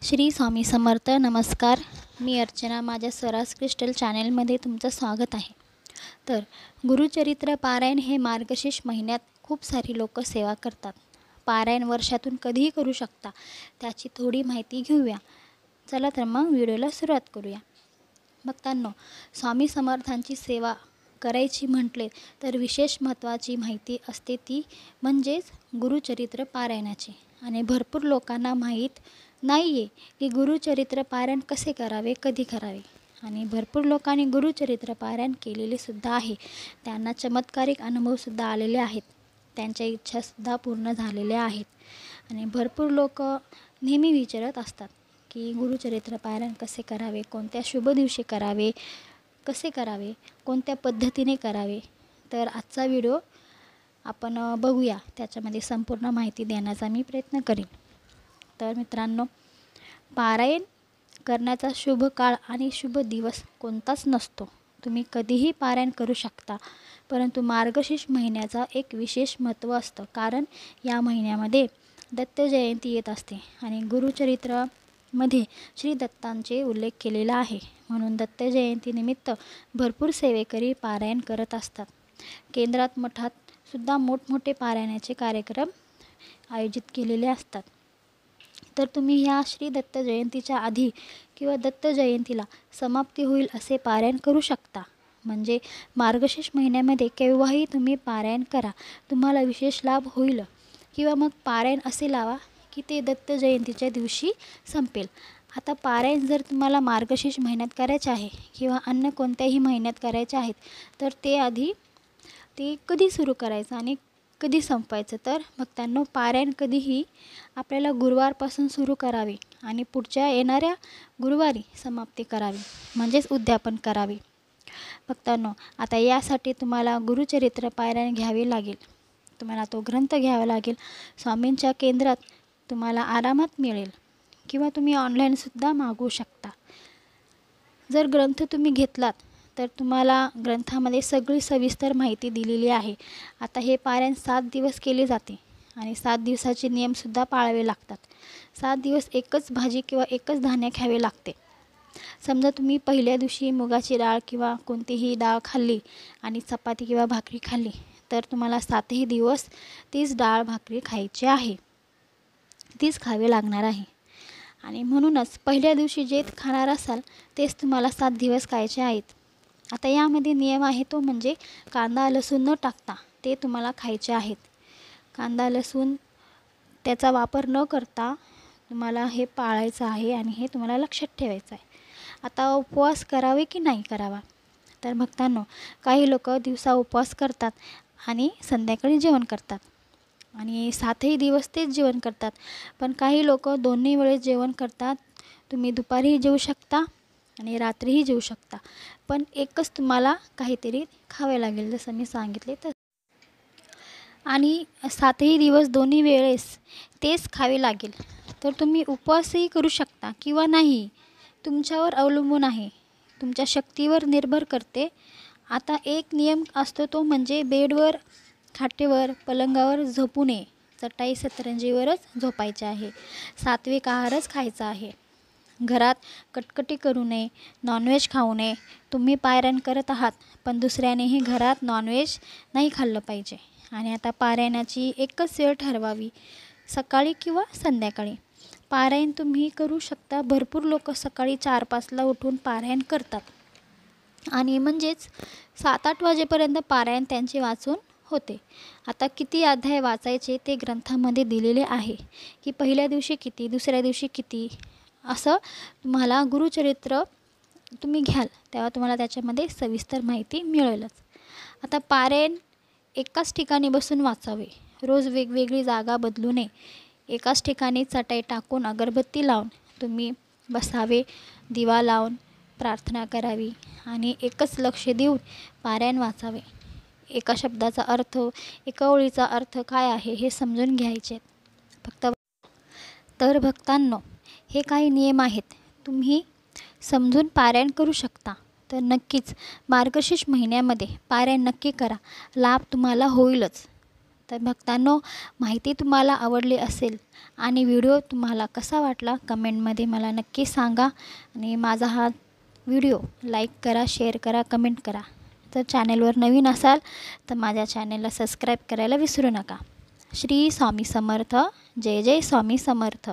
श्री स्वामी समर्थ. नमस्कार. मी अर्चना. माझ्या स्वराज क्रिस्टल चॅनलमध्ये तुमचं स्वागत आहे. तर गुरुचरित्र पारायण हे मार्गशीर्ष महिन्यात खूप सारी लोक सेवा करतात. पारायण वर्षातून कधीही करू शकता. त्याची थोडी माहिती घेऊया. चला तर मग व्हिडिओला सुरुवात करूया. भक्तांनो, स्वामी समर्थांची सेवा करायची म्हटले तर विशेष महत्त्वाची माहिती असते, ती म्हणजेच गुरुचरित्र पारायणाची. आणि भरपूर लोकांना माहीत नाही आहे की गुरुचरित्र पारायण कसे करावे, कधी करावे. आणि भरपूर लोकांनी गुरुचरित्र पारायण केलेले सुद्धा आहे. त्यांना चमत्कारिक अनुभवसुद्धा आलेले आहेत. त्यांच्या इच्छासुद्धा पूर्ण झालेल्या आहेत. आणि भरपूर लोक नेहमी विचारत असतात की गुरुचरित्र पारायण कसे करावे, कोणत्या शुभ दिवशी करावे, कसे करावे, कोणत्या पद्धतीने करावे. तर आजचा व्हिडिओ आपण बघूया. त्याच्यामध्ये संपूर्ण माहिती देण्याचा मी प्रयत्न करीन. तर मित्रांनो, पारायण करण्याचा शुभ काळ आणि शुभ दिवस कोणताच नसतो. तुम्ही कधीही पारायण करू शकता. परंतु मार्गशीर्ष महिन्याचा एक विशेष महत्त्व असतं, कारण या महिन्यामध्ये दत्त जयंती येत असते आणि गुरुचरित्रामध्ये श्री दत्तांचे उल्लेख केलेला आहे. म्हणून दत्त जयंतीनिमित्त भरपूर सेवेकरी पारायण करत असतात. केंद्रात, मठात सुद्धा मोठमोठे पारायणाचे कार्यक्रम आयोजित केलेले असतात. तर तुम्ही ह्या श्री दत्त जयंतीच्या आधी किंवा दत्त जयंतीला समाप्ती होईल असे पारायण करू शकता. म्हणजे मार्गशीर्ष महिन्यामध्ये केव्हाही तुम्ही पारायण करा, तुम्हाला विशेष लाभ होईल. किंवा मग पारायण असे लावा की ते दत्त जयंतीच्या दिवशी संपेल. आता पारायण जर तुम्हाला मार्गशीर्ष महिन्यात करायचे आहे किंवा अन्य कोणत्याही महिन्यात करायचे आहेत, तर ते कधी सुरू करायचं आणि कधी संपवायचं. तर भक्तांनो, पारायण कधीही आपल्याला गुरुवारपासून सुरू करावे आणि पुढच्या येणाऱ्या गुरुवारी समाप्ती करावी, म्हणजेच उद्यापन करावे. भक्तांनो, आता यासाठी तुम्हाला गुरुचरित्र पारायण घ्यावे लागेल. तुम्हाला तो ग्रंथ घ्यावा लागेल. स्वामींच्या केंद्रात तुम्हाला आरामात मिळेल किंवा तुम्ही ऑनलाईनसुद्धा मागवू शकता. जर ग्रंथ तुम्ही घेतलात तर तुम्हाला ग्रंथामध्ये सगळी सविस्तर माहिती दिलेली आहे. आता हे पारायण 7 दिवस केले जाते आणि 7 दिवसाचे नियमसुद्धा पाळावे लागतात. 7 दिवस एकच भाजी किंवा एकच धान्य खावे लागते. समजा तुम्ही पहिल्या दिवशी मुगाची डाळ किंवा कोणतीही डाळ खाल्ली आणि चपाती किंवा भाकरी खाल्ली, तर तुम्हाला 7ही दिवस तीच डाळ भाकरी खायची आहे, तीच खावे लागणार आहे. आणि म्हणूनच पहिल्या दिवशी जे खाणार असाल तेच तुम्हाला 7 दिवस खायचे आहेत. आता यामध्ये नियम आहे, तो म्हणजे कांदा लसूण न टाकता ते तुम्हाला खायचे आहेत. कांदा लसूण त्याचा वापर न करता तुम्हाला हे पाळायचं आहे आणि हे तुम्हाला लक्षात ठेवायचं आहे. आता उपवास करावे की नाही करावा? तर भक्तांनो, काही लोक दिवसा उपवास करतात आणि संध्याकाळी जेवण करतात आणि 7ही दिवस तेच जेवण करतात. पण काही लोक दोन्ही वेळेस जेवण करतात. तुम्ही दुपारीही जेवू शकता आणि रात्रीही जेवू शकता, पण एकच तुम्हाला काहीतरी खावे लागेल, जसं मी सांगितले तर. आणि 7ही दिवस दोन्ही वेळेस तेच खावे लागेल. तर तुम्ही उपवासही करू शकता किंवा नाही, तुमच्यावर अवलंबून आहे, तुमच्या शक्तीवर निर्भर करते. आता एक नियम असतो, तो म्हणजे बेडवर, खाटेवर, पलंगावर झोपू नये. चटाई सतरंजीवरच झोपायचे आहे. सात्विक आहारच खायचा आहे. घरात कटकटी करू नये, नॉनव्हेज खाऊ नये. तुम्ही पारायण करत आहात पण दुसऱ्यानेही घरात नॉनव्हेज नाही खाल्लं पाहिजे. आणि आता पारायणाची एकच वेळ ठरवावी, सकाळी किंवा संध्याकाळी. पारायण तुम्ही करू शकता. भरपूर लोक सकाळी 4-5ला उठून पारायण करतात आणि म्हणजेच 7-8 वाजेपर्यंत पारायण त्यांचे वाचून होते. आता किती अध्याय वाचायचे ते ग्रंथामध्ये दिलेले आहे की पहिल्या दिवशी किती, दुसऱ्या दिवशी किती, असं तुम्हाला गुरुचरित्र तुम्ही घ्याल तेव्हा तुम्हाला त्याच्यामध्ये सविस्तर माहिती मिळेलच. आता पारायण एकाच ठिकाणी बसून वाचावे. रोज वेगवेगळी जागा बदलू नये. एकाच ठिकाणी चटाई टाकून अगरबत्ती लावून तुम्ही बसावे, दिवा लावून प्रार्थना करावी आणि एकच लक्ष देऊन पारायण वाचावे. एका शब्दाचा अर्थ, एका ओळीचा अर्थ काय आहे हे समजून घ्यायचे फक्त. तर भक्तांनो, हे काही नियम आहेत, तुम्ही समजून पारायण करू शकता. तर नक्कीच मार्गशीर्ष महिन्यामध्ये पारायण नक्की करा, लाभ तुम्हाला होईलच. तर भक्तांनो, माहिती तुम्हाला आवडली असेल आणि व्हिडिओ तुम्हाला कसा वाटला कमेंटमध्ये मला नक्की सांगा. आणि माझा हा व्हिडिओ लाईक करा, शेअर करा, कमेंट करा. तर चॅनलवर नवीन असाल तर माझ्या चॅनलला सबस्क्राईब करायला विसरू नका. श्री स्वामी समर्थ. जय जय स्वामी समर्थ.